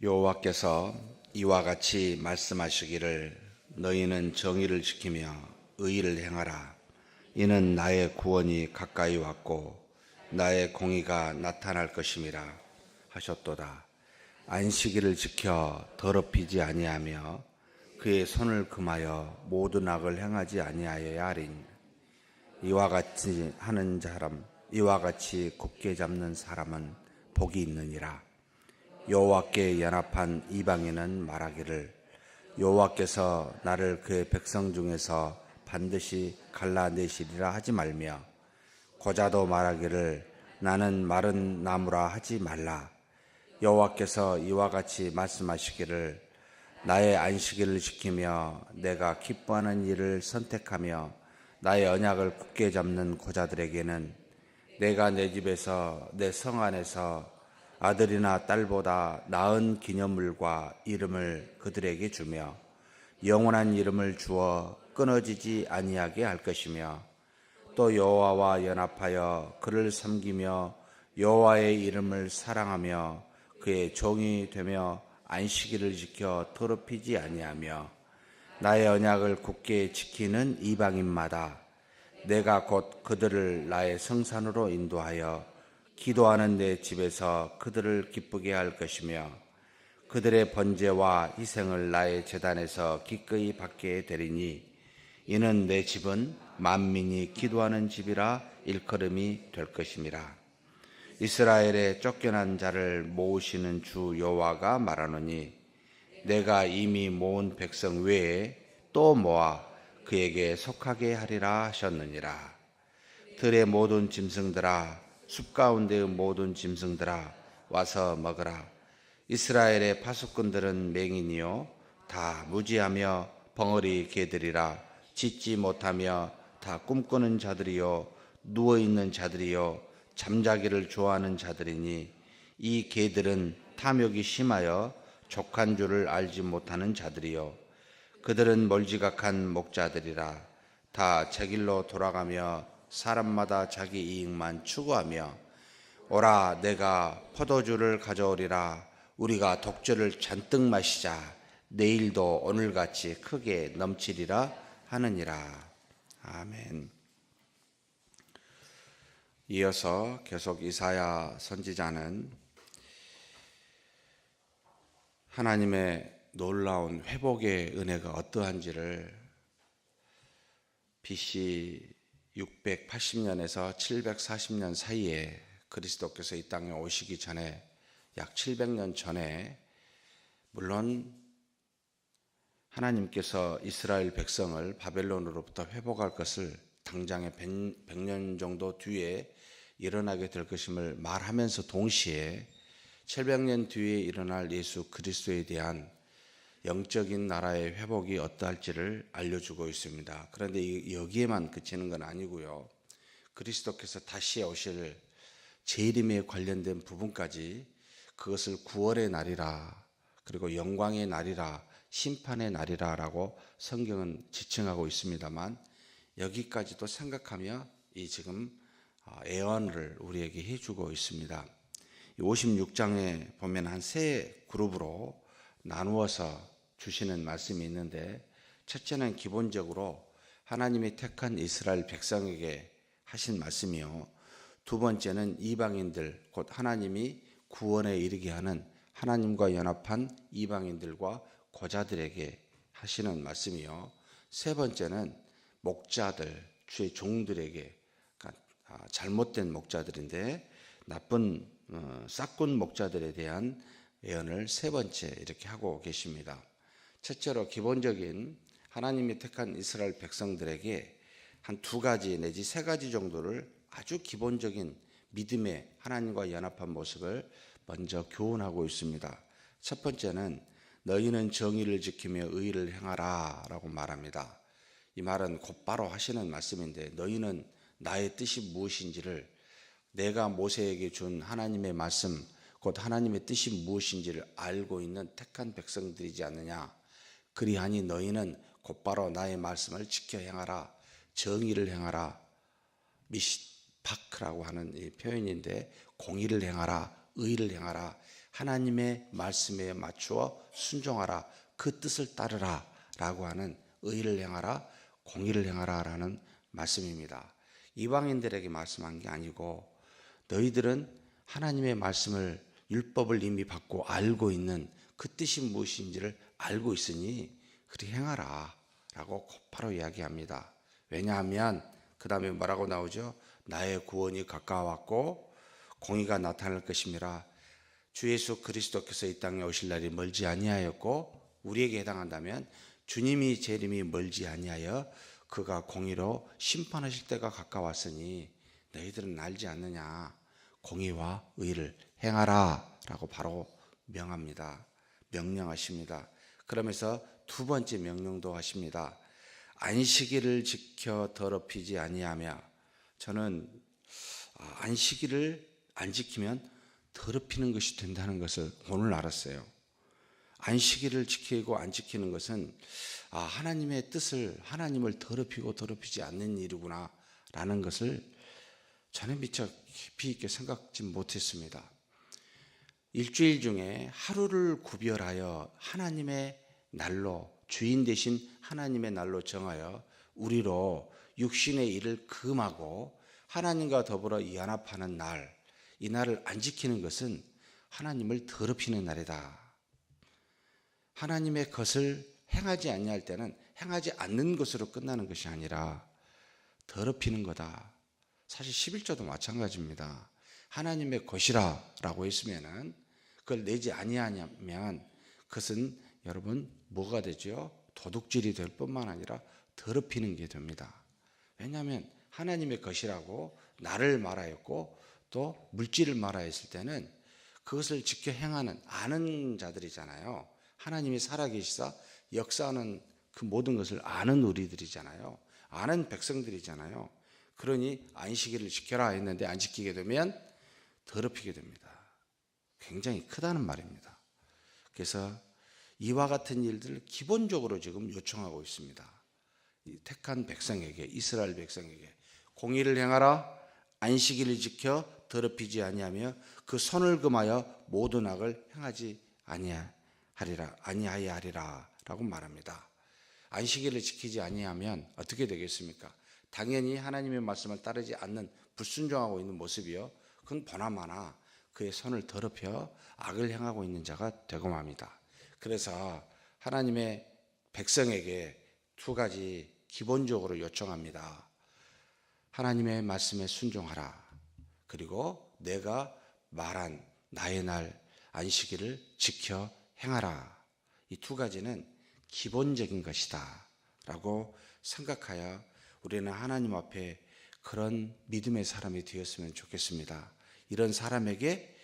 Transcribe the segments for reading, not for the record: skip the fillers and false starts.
여호와께서 이와 같이 말씀하시기를 너희는 정의를 지키며 의를 행하라. 이는 나의 구원이 가까이 왔고 나의 공의가 나타날 것임이라 하셨도다. 안식일을 지켜 더럽히지 아니하며 그의 손을 금하여 모든 악을 행하지 아니하여야 하리니 이와 같이 하는 사람, 이와 같이 굳게 잡는 사람은 복이 있느니라. 여호와께 연합한 이방인은 말하기를 여호와께서 나를 그의 백성 중에서 반드시 갈라내시리라 하지 말며 고자도 말하기를 나는 마른 나무라 하지 말라. 여호와께서 이와 같이 말씀하시기를 나의 안식일을 지키며 내가 기뻐하는 일을 선택하며 나의 언약을 굳게 잡는 고자들에게는 내가 내 집에서 내 성 안에서 아들이나 딸보다 나은 기념물과 이름을 그들에게 주며 영원한 이름을 주어 끊어지지 아니하게 할 것이며 또 여호와와 연합하여 그를 섬기며 여호와의 이름을 사랑하며 그의 종이 되며 안식일을 지켜 더럽히지 아니하며 나의 언약을 굳게 지키는 이방인마다 내가 곧 그들을 나의 성산으로 인도하여 기도하는 내 집에서 그들을 기쁘게 할 것이며 그들의 번제와 희생을 나의 제단에서 기꺼이 받게 되리니 이는 내 집은 만민이 기도하는 집이라 일컬음이 될 것임이라. 이스라엘의 쫓겨난 자를 모으시는 주 여호와가 말하노니 내가 이미 모은 백성 외에 또 모아 그에게 속하게 하리라 하셨느니라. 들의 모든 짐승들아 숲 가운데의 모든 짐승들아 와서 먹으라. 이스라엘의 파수꾼들은 맹인이요 다 무지하며 벙어리 개들이라. 짖지 못하며 다 꿈꾸는 자들이요 누워있는 자들이요 잠자기를 좋아하는 자들이니 이 개들은 탐욕이 심하여 족한 줄을 알지 못하는 자들이요 그들은 멀지각한 목자들이라. 다 제 길로 돌아가며 사람마다 자기 이익만 추구하며 오라 내가 포도주를 가져오리라. 우리가 독주를 잔뜩 마시자. 내일도 오늘같이 크게 넘치리라 하느니라. 아멘. 이어서 계속 이사야 선지자는 하나님의 놀라운 회복의 은혜가 어떠한지를 BC 680년에서 740년 사이에 그리스도께서 이 땅에 오시기 전에 약 700년 전에 물론 하나님께서 이스라엘 백성을 바벨론으로부터 회복할 것을 당장에 100년 정도 뒤에 일어나게 될 것임을 말하면서 동시에 700년 뒤에 일어날 예수 그리스도에 대한 영적인 나라의 회복이 어떠할지를 알려주고 있습니다. 그런데 여기에만 그치는 건 아니고요. 그리스도께서 다시 오실 재림에 관련된 부분까지 그것을 구원의 날이라 그리고 영광의 날이라 심판의 날이라 라고 성경은 지칭하고 있습니다만 여기까지도 생각하며 이 지금 예언을 우리에게 해주고 있습니다. 56장에 보면 한 세 그룹으로 나누어서 주시는 말씀이 있는데 첫째는 기본적으로 하나님이 택한 이스라엘 백성에게 하신 말씀이요. 두 번째는 이방인들 곧 하나님이 구원에 이르게 하는 하나님과 연합한 이방인들과 고자들에게 하시는 말씀이요. 세 번째는 목자들, 주의 종들에게 잘못된 목자들인데 나쁜 싹군 목자들에 대한 예언을 세 번째 이렇게 하고 계십니다. 첫째로 기본적인 하나님이 택한 이스라엘 백성들에게 한 두 가지 내지 세 가지 정도를 아주 기본적인 믿음의 하나님과 연합한 모습을 먼저 교훈하고 있습니다. 첫 번째는 너희는 정의를 지키며 의를 행하라 라고 말합니다. 이 말은 곧바로 하시는 말씀인데 너희는 나의 뜻이 무엇인지를 내가 모세에게 준 하나님의 말씀 곧 하나님의 뜻이 무엇인지를 알고 있는 택한 백성들이지 않느냐. 그리하니 너희는 곧바로 나의 말씀을 지켜 행하라. 정의를 행하라. 미시파크라고 하는 이 표현인데 공의를 행하라. 의를 행하라 하나님의 말씀에 맞추어 순종하라, 그 뜻을 따르라 라고 하는 의를 행하라, 공의를 행하라 라는 말씀입니다. 이방인들에게 말씀한 게 아니고 너희들은 하나님의 말씀을, 율법을 이미 받고 알고 있는 그 뜻이 무엇인지를 알고 있으니 그리 행하라 라고 곧바로 이야기합니다. 왜냐하면 그 다음에 뭐라고 나오죠? 나의 구원이 가까웠고 공의가 나타날 것임이라. 주 예수 그리스도께서 이 땅에 오실 날이 멀지 아니하였고, 우리에게 해당한다면 주님이 재림이 멀지 아니하여 그가 공의로 심판하실 때가 가까웠으니 너희들은 알지 않느냐, 공의와 의를 행하라 라고 바로 명령하십니다. 그러면서 두 번째 명령도 하십니다. 안식일을 지켜 더럽히지 아니하며. 저는 안식일을 안 지키면 더럽히는 것이 된다는 것을 오늘 알았어요. 안식일을 지키고 안 지키는 것은 하나님의 뜻을, 하나님을 더럽히지 않는 일이구나 라는 것을 저는 미처 깊이 있게 생각지 못했습니다. 일주일 중에 하루를 구별하여 하나님의 날로, 주인 되신 하나님의 날로 정하여 우리로 육신의 일을 금하고 하나님과 더불어 연합하는 날, 이 날을 안 지키는 것은 하나님을 더럽히는 날이다. 하나님의 것을 행하지 아니할 때는 행하지 않는 것으로 끝나는 것이 아니라 더럽히는 거다. 사실 11조도 마찬가지입니다. 하나님의 것이라 라고 했으면은 그걸 내지 아니하면 그것은 여러분 뭐가 되죠? 도둑질이 될 뿐만 아니라 더럽히는 게 됩니다. 왜냐하면 하나님의 것이라고 나를 말하였고 또 물질을 말하였을 때는 그것을 지켜 행하는 아는 자들이잖아요. 하나님이 살아계시사 역사하는 그 모든 것을 아는 우리들이잖아요. 아는 백성들이잖아요. 그러니 안식일을 지켜라 했는데 안 지키게 되면 더럽히게 됩니다. 굉장히 크다는 말입니다. 그래서 이와 같은 일들을 기본적으로 지금 요청하고 있습니다. 이 택한 백성에게, 이스라엘 백성에게 공의를 행하라, 안식일을 지켜 더럽히지 아니하며 그 손을 금하여 모든 악을 행하지 아니하여 하리라 라고 말합니다. 안식일을 지키지 아니하면 어떻게 되겠습니까? 당연히 하나님의 말씀을 따르지 않는 불순종하고 있는 모습이요, 그건 보나마나 그의 손을 더럽혀 악을 행하고 있는 자가 되고 맙니다. 그래서 하나님의 백성에게 두 가지 기본적으로 요청합니다. 하나님의 말씀에 순종하라. 그리고 내가 말한 나의 날 안식일을 지켜 행하라. 이 두 가지는 기본적인 것이다 라고 생각하여 우리는 하나님 앞에 그런 믿음의 사람이 되었으면 좋겠습니다. 이런 사람에게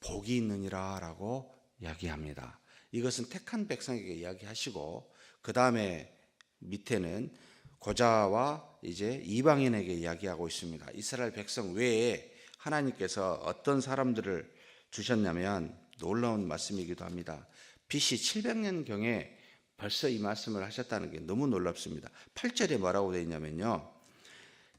복이 있느니라 라고 이야기합니다. 이것은 택한 백성에게 이야기하시고 그 다음에 밑에는 고자와 이제 이방인에게 이야기하고 있습니다. 이스라엘 백성 외에 하나님께서 어떤 사람들을 주셨냐면 놀라운 말씀이기도 합니다. BC 700년경에 벌써 이 말씀을 하셨다는 게 너무 놀랍습니다. 8절에 뭐라고 되어 있냐면요,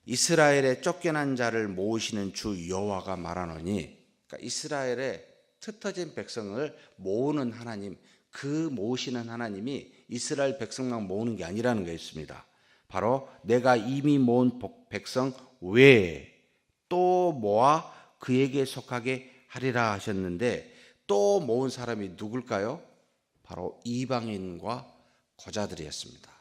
이스라엘의 쫓겨난 자를 모으시는 주 여호와가 말하노니, 그러니까 이스라엘의 흩어진 백성을 모으는 하나님, 그 모으시는 하나님이 이스라엘 백성만 모으는 게 아니라는 게 있습니다. 바로 내가 이미 모은 백성 외에 또 모아 그에게 속하게 하리라 하셨는데, 또 모은 사람이 누굴까요? 바로 이방인과 고자들이었습니다.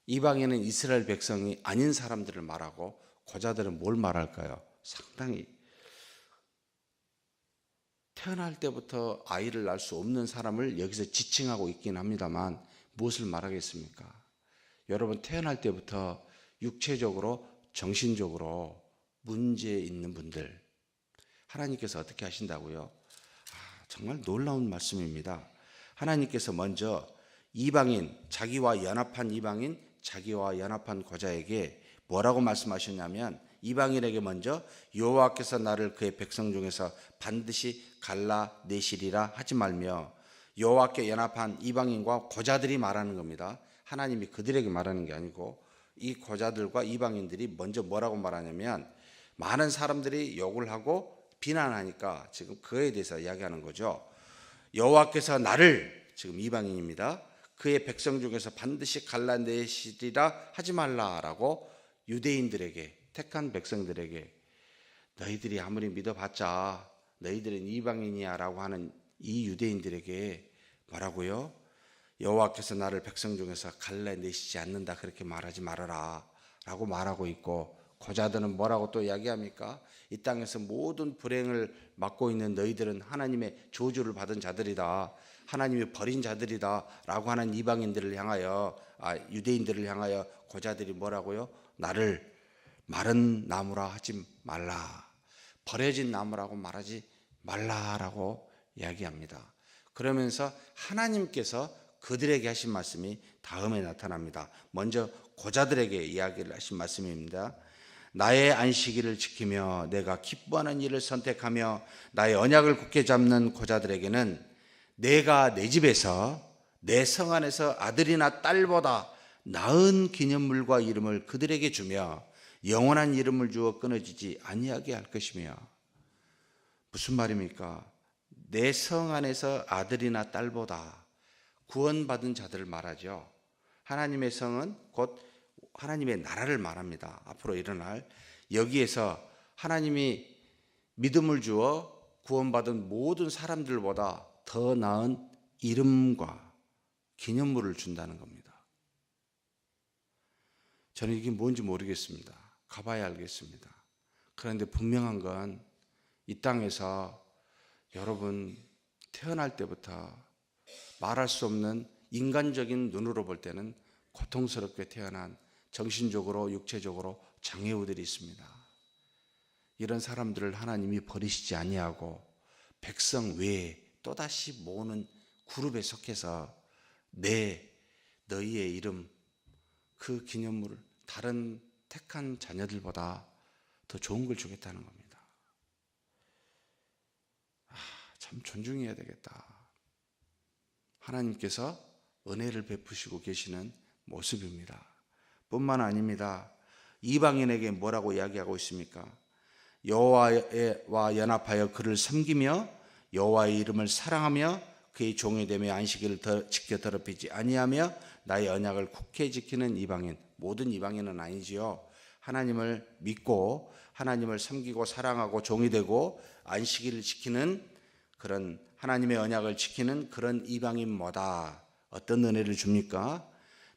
이방인은 이스라엘 백성이 아닌 사람들을 말하고, 고자들은 뭘 말할까요? 상당히 태어날 때부터 아이를 낳을 수 없는 사람을 여기서 지칭하고 있긴 합니다만 무엇을 말하겠습니까? 여러분, 태어날 때부터 육체적으로 정신적으로 문제 있는 분들 하나님께서 어떻게 하신다고요? 정말 놀라운 말씀입니다. 하나님께서 먼저 이방인, 자기와 연합한 이방인, 자기와 연합한 고자에게 뭐라고 말씀하셨냐면, 이방인에게 먼저 여호와께서 나를 그의 백성 중에서 반드시 갈라내시리라 하지 말며, 여호와께 연합한 이방인과 고자들이 말하는 겁니다. 하나님이 그들에게 말하는 게 아니고 이 고자들과 이방인들이 먼저 뭐라고 말하냐면, 많은 사람들이 욕을 하고 비난하니까 지금 그에 대해서 이야기하는 거죠. 여호와께서 나를, 지금 이방인입니다, 그의 백성 중에서 반드시 갈라내시리라 하지 말라라고 유대인들에게, 택한 백성들에게, 너희들이 아무리 믿어봤자 너희들은 이방인이야 라고 하는 이 유대인들에게 뭐라고요? 여호와께서 나를 백성 중에서 갈라내시지 않는다, 그렇게 말하지 말아라 라고 말하고 있고, 고자들은 뭐라고 또 이야기합니까? 이 땅에서 모든 불행을 맡고 있는 너희들은 하나님의 저주를 받은 자들이다, 하나님이 버린 자들이다 라고 하는 이방인들을 향하여, 유대인들을 향하여 고자들이 뭐라고요? 나를 마른 나무라 하지 말라, 버려진 나무라고 말하지 말라라고 이야기합니다. 그러면서 하나님께서 그들에게 하신 말씀이 다음에 나타납니다. 먼저 고자들에게 이야기를 하신 말씀입니다. 나의 안식일을 지키며 내가 기뻐하는 일을 선택하며 나의 언약을 굳게 잡는 고자들에게는 내가 내 집에서 내 성 안에서 아들이나 딸보다 나은 기념물과 이름을 그들에게 주며 영원한 이름을 주어 끊어지지 아니하게 할 것이며. 무슨 말입니까? 내 성 안에서 아들이나 딸보다 구원받은 자들을 말하죠. 하나님의 성은 곧 하나님의 나라를 말합니다. 앞으로 일어날, 여기에서 하나님이 믿음을 주어 구원받은 모든 사람들보다 더 나은 이름과 기념물을 준다는 겁니다. 저는 이게 뭔지 모르겠습니다. 가봐야 알겠습니다. 그런데 분명한 건 이 땅에서 여러분 태어날 때부터 말할 수 없는 인간적인 눈으로 볼 때는 고통스럽게 태어난 정신적으로 육체적으로 장애우들이 있습니다. 이런 사람들을 하나님이 버리시지 아니하고 백성 외에 또다시 모으는 그룹에 속해서 너희의 이름, 그 기념물을 다른 택한 자녀들보다 더 좋은 걸 주겠다는 겁니다. 참 존중해야 되겠다. 하나님께서 은혜를 베푸시고 계시는 모습입니다. 뿐만 아닙니다. 이방인에게 뭐라고 이야기하고 있습니까? 여호와와 연합하여 그를 섬기며 여호와의 이름을 사랑하며 그의 종이 되며 안식일을 지켜 더럽히지 아니하며 나의 언약을 굳게 지키는 이방인. 모든 이방인은 아니지요. 하나님을 믿고 하나님을 섬기고 사랑하고 종이 되고 안식일을 지키는 그런 하나님의 언약을 지키는 그런 이방인 뭐다. 어떤 은혜를 줍니까?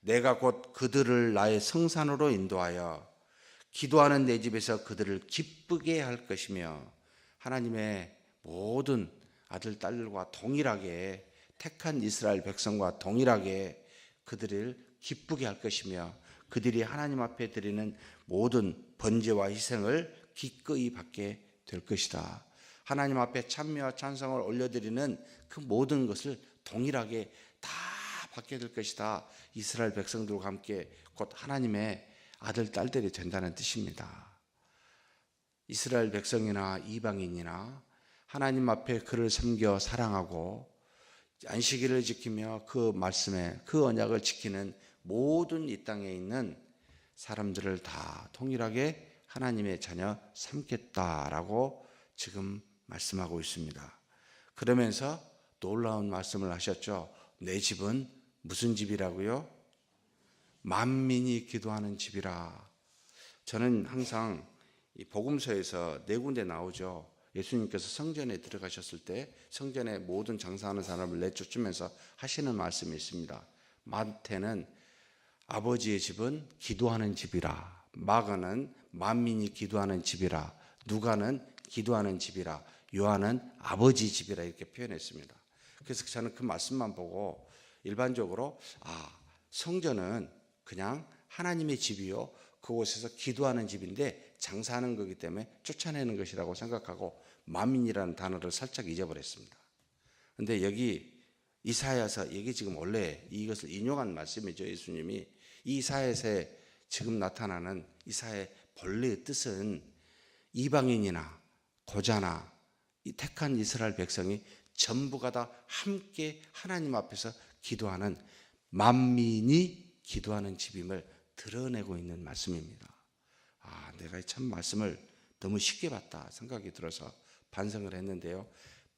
내가 곧 그들을 나의 성산으로 인도하여 기도하는 내 집에서 그들을 기쁘게 할 것이며, 하나님의 모든 아들 딸들과 동일하게, 택한 이스라엘 백성과 동일하게 그들을 기쁘게 할 것이며, 그들이 하나님 앞에 드리는 모든 번제와 희생을 기꺼이 받게 될 것이다. 하나님 앞에 찬미와 찬송을 올려드리는 그 모든 것을 동일하게 다 받게 될 것이다. 이스라엘 백성들과 함께 곧 하나님의 아들 딸들이 된다는 뜻입니다. 이스라엘 백성이나 이방인이나 하나님 앞에 그를 섬겨 사랑하고 안식일을 지키며 그 말씀에 그 언약을 지키는 모든 이 땅에 있는 사람들을 다 통일하게 하나님의 자녀 삼겠다라고 지금 말씀하고 있습니다. 그러면서 놀라운 말씀을 하셨죠. 내 집은 무슨 집이라고요? 만민이 기도하는 집이라. 저는 항상 이 복음서에서 네 군데 나오죠. 예수님께서 성전에 들어가셨을 때 성전에 모든 장사하는 사람을 내쫓으면서 하시는 말씀이 있습니다. 마태는 아버지의 집은 기도하는 집이라, 마가는 만민이 기도하는 집이라, 누가는 기도하는 집이라, 요한은 아버지 집이라 이렇게 표현했습니다. 그래서 저는 그 말씀만 보고 일반적으로 성전은 그냥 하나님의 집이요, 그곳에서 기도하는 집인데 장사하는 거기 때문에 쫓아내는 것이라고 생각하고 만민이라는 단어를 살짝 잊어버렸습니다. 그런데 여기 이사야서, 이게 지금 원래 이것을 인용한 말씀이죠. 예수님이 이사야서에 지금 나타나는 이사야의 본래의 뜻은 이방인이나 고자나 이 택한 이스라엘 백성이 전부가 다 함께 하나님 앞에서 기도하는 만민이 기도하는 집임을 드러내고 있는 말씀입니다. 내가 참 말씀을 너무 쉽게 봤다 생각이 들어서 반성을 했는데요.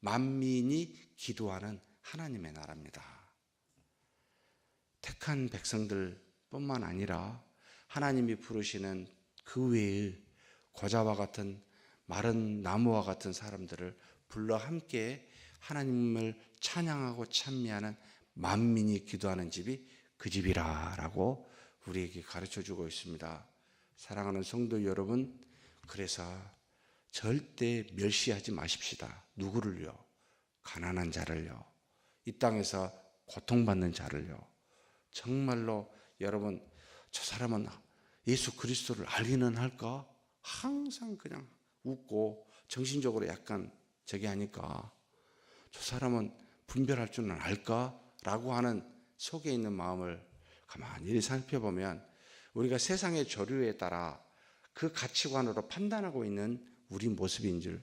만민이 기도하는 하나님의 나라입니다. 택한 백성들뿐만 아니라 하나님이 부르시는 그 외의 고자와 같은 마른 나무와 같은 사람들을 불러 함께 하나님을 찬양하고 찬미하는 만민이 기도하는 집이 그 집이라라고 우리에게 가르쳐주고 있습니다. 사랑하는 성도 여러분, 그래서 절대 멸시하지 마십시다. 누구를요? 가난한 자를요. 이 땅에서 고통받는 자를요. 정말로 여러분, 저 사람은 예수 그리스도를 알기는 할까? 항상 그냥 웃고 정신적으로 약간 저기 하니까 저 사람은 분별할 줄은 알까? 라고 하는 속에 있는 마음을 가만히 살펴보면 우리가 세상의 조류에 따라 그 가치관으로 판단하고 있는 우리 모습인 줄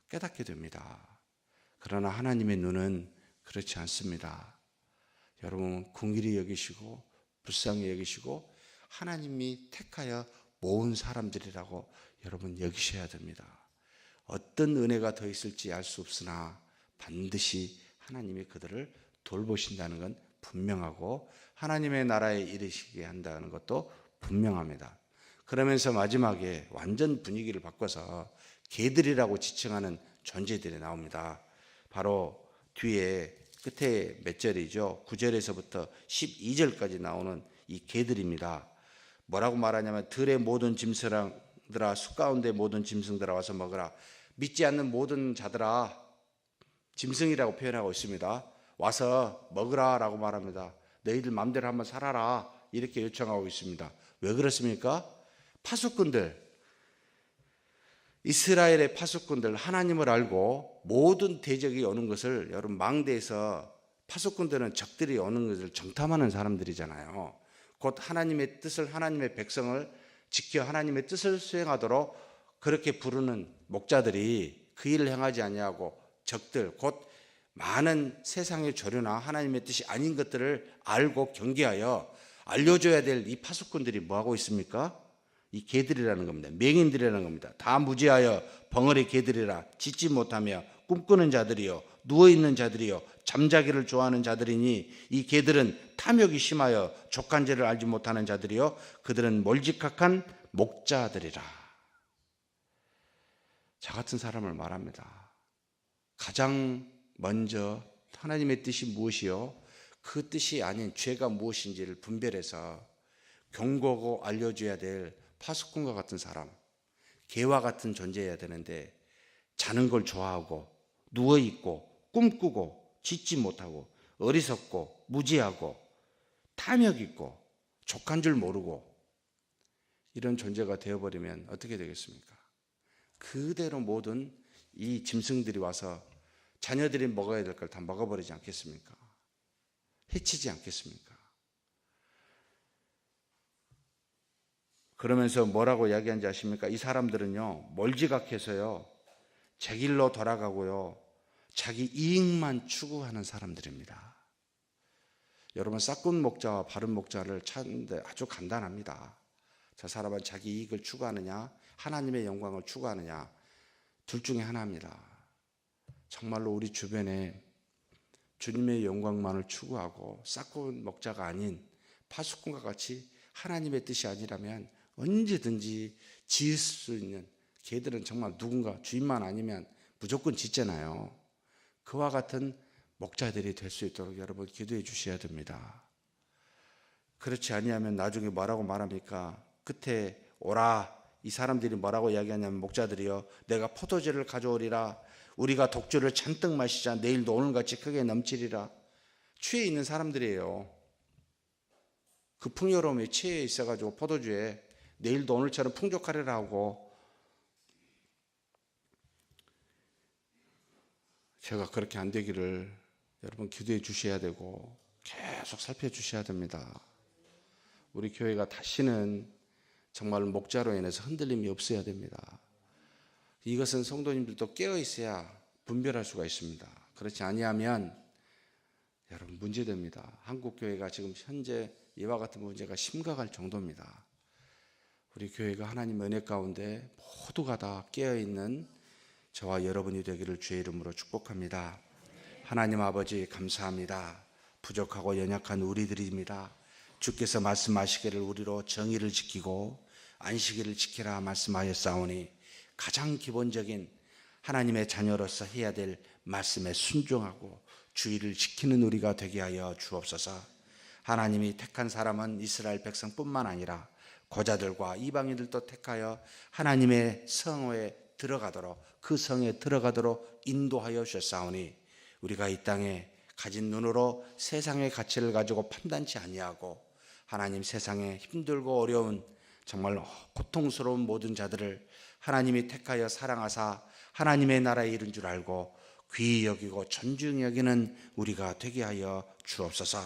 깨닫게 됩니다. 그러나 하나님의 눈은 그렇지 않습니다. 여러분, 긍휼히 여기시고 불쌍히 여기시고 하나님이 택하여 모은 사람들이라고 여러분 여기셔야 됩니다. 어떤 은혜가 더 있을지 알 수 없으나 반드시 하나님이 그들을 돌보신다는 건 분명하고 하나님의 나라에 이르시게 한다는 것도 분명합니다. 그러면서 마지막에 완전 분위기를 바꿔서 개들이라고 지칭하는 존재들이 나옵니다. 바로 뒤에 끝에 몇 절이죠? 9절에서부터 12절까지 나오는 이 개들입니다. 뭐라고 말하냐면 들의 모든 짐승들아, 숲 가운데 모든 짐승들아 와서 먹으라. 믿지 않는 모든 자들아, 짐승이라고 표현하고 있습니다. 와서 먹으라 라고 말합니다. 너희들 마음대로 한번 살아라 이렇게 요청하고 있습니다. 왜 그렇습니까? 파수꾼들, 이스라엘의 파수꾼들, 하나님을 알고 모든 대적이 오는 것을, 여러분 망대에서 파수꾼들은 적들이 오는 것을 정탐하는 사람들이잖아요. 곧 하나님의 뜻을, 하나님의 백성을 지켜 하나님의 뜻을 수행하도록 그렇게 부르는 목자들이 그 일을 행하지 아니하고 적들, 곧 많은 세상의 조류나 하나님의 뜻이 아닌 것들을 알고 경계하여 알려줘야 될 이 파수꾼들이 뭐하고 있습니까? 이 개들이라는 겁니다. 맹인들이라는 겁니다. 다 무지하여 벙어리 개들이라 짖지 못하며 꿈꾸는 자들이요 누워있는 자들이요 잠자기를 좋아하는 자들이니 이 개들은 탐욕이 심하여 족한 죄를 알지 못하는 자들이요 그들은 몰직각한 목자들이라. 저 같은 사람을 말합니다. 가장 먼저 하나님의 뜻이 무엇이요? 그 뜻이 아닌 죄가 무엇인지를 분별해서 경고하고 알려줘야 될 파수꾼과 같은 사람, 개와 같은 존재여야 되는데 자는 걸 좋아하고 누워있고 꿈꾸고 짖지 못하고 어리석고 무지하고 탐욕 있고 족한 줄 모르고 이런 존재가 되어버리면 어떻게 되겠습니까? 그대로 모든 이 짐승들이 와서 자녀들이 먹어야 될 걸 다 먹어버리지 않겠습니까? 해치지 않겠습니까? 그러면서 뭐라고 이야기하는지 아십니까? 이 사람들은요 몰지각해서요 제 길로 돌아가고요 자기 이익만 추구하는 사람들입니다. 여러분, 싹군 목자와 바른 목자를 찾는데 아주 간단합니다. 저 사람은 자기 이익을 추구하느냐 하나님의 영광을 추구하느냐 둘 중에 하나입니다. 정말로 우리 주변에 주님의 영광만을 추구하고 싹군 목자가 아닌 파수꾼과 같이 하나님의 뜻이 아니라면 언제든지 지을 수 있는, 개들은 정말 누군가 주인만 아니면 무조건 짖잖아요. 그와 같은 목자들이 될 수 있도록 여러분 기도해 주셔야 됩니다. 그렇지 아니하면 나중에 뭐라고 말합니까? 끝에 오라, 이 사람들이 뭐라고 이야기하냐면 목자들이요 내가 포도주를 가져오리라, 우리가 독주를 잔뜩 마시자, 내일도 오늘같이 크게 넘치리라. 취해 있는 사람들이에요. 그 풍요로움에 취해 있어가지고 포도주에 내일도 오늘처럼 풍족하리라 하고, 제가 그렇게 안 되기를 여러분 기도해 주셔야 되고 계속 살펴주셔야 됩니다. 우리 교회가 다시는 정말 목자로 인해서 흔들림이 없어야 됩니다. 이것은 성도님들도 깨어 있어야 분별할 수가 있습니다. 그렇지 아니하면 여러분 문제됩니다. 한국 교회가 지금 현재 이와 같은 문제가 심각할 정도입니다. 우리 교회가 하나님 은혜 가운데 모두가 다 깨어 있는 저와 여러분이 되기를 주의 이름으로 축복합니다. 하나님 아버지 감사합니다. 부족하고 연약한 우리들입니다. 주께서 말씀하시기를 우리로 정의를 지키고 안식일을 지키라 말씀하였사오니 가장 기본적인 하나님의 자녀로서 해야 될 말씀에 순종하고 주의를 지키는 우리가 되게 하여 주옵소서. 하나님이 택한 사람은 이스라엘 백성뿐만 아니라 고자들과 이방인들도 택하여 하나님의 성에 들어가도록, 그 성에 들어가도록 인도하여 주셨사오니 우리가 이 땅에 가진 눈으로 세상의 가치를 가지고 판단치 아니하고 하나님, 세상에 힘들고 어려운 정말 고통스러운 모든 자들을 하나님이 택하여 사랑하사 하나님의 나라에 이른 줄 알고 귀히 여기고 존중히 여기는 우리가 되게 하여 주옵소서.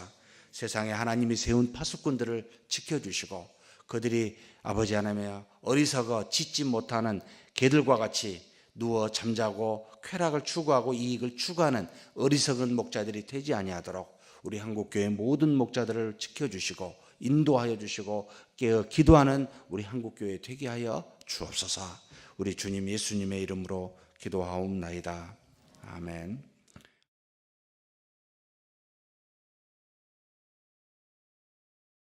세상에 하나님이 세운 파수꾼들을 지켜주시고 그들이 아버지 하나님의 어리석어 짖지 못하는 개들과 같이 누워 잠자고 쾌락을 추구하고 이익을 추구하는 어리석은 목자들이 되지 아니하도록 우리 한국교회 모든 목자들을 지켜주시고 인도하여 주시고 깨어 기도하는 우리 한국교회 되게 하여 주옵소서. 우리 주님 예수님의 이름으로 기도하옵나이다. 아멘.